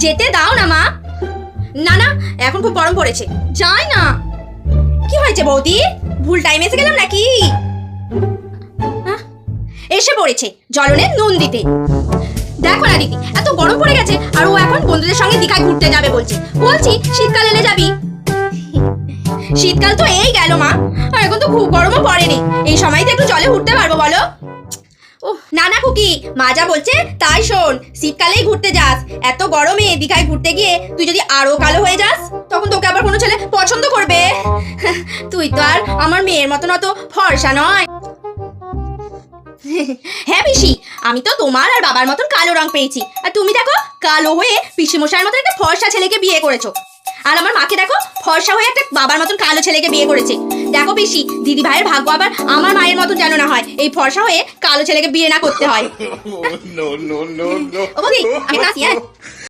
যেতে দাও না মা। না না, এখন খুব গরম পড়েছে, যাই না। কি হয়েছে বৌদি, ভুল টাইমে এসে গেলাম নাকি? এসে পড়েছে জ্বলনের নুন দিতে। দেখো না দিদি, এত গরম পড়ে গেছে আর ও এখন বন্ধুদের সঙ্গে দীঘায় ঘুরতে যাবে বলছে। বলছি শীতকাল এলে যাবি। শীতকাল তো এই গেল মা, আর এখন তো খুব গরমও পড়েনি, এই সময় তো একটু জলে উঠতে পারবো বলো। ও না না খুকি, মা যা বলছে তাই শোন, শীতকালেই ঘুরতে যাস। এত গরমে দীঘায় ঘুরতে গিয়ে তুই যদি আরো কালো হয়ে যাস, তখন তোকে আবার কোনো ছেলে পছন্দ করবে? তুই তো আর আমার মেয়ের মতন অত ফর্সা নয়। হ্যাঁ পিসি, আমি তো তোমার আর বাবার মতন কালো রং পেয়েছি, আর তুমি দেখো কালো হয়ে পিসি মশাইয়ের মতন একটা ফর্সা ছেলেকে বিয়ে করেছো। আর আমার মাকে দেখো ফর্সা হয়ে একটা বাবার মতন কালো ছেলেকে বিয়ে করেছে। দেখো পিসি, দিদি ভাইয়ের ভাগ্য আবার আমার মায়ের মতন যেন না হয়, এই ফর্সা হয়ে কালো ছেলেকে বিয়ে না করতে হয়। ও বৌদি, আমি আসি।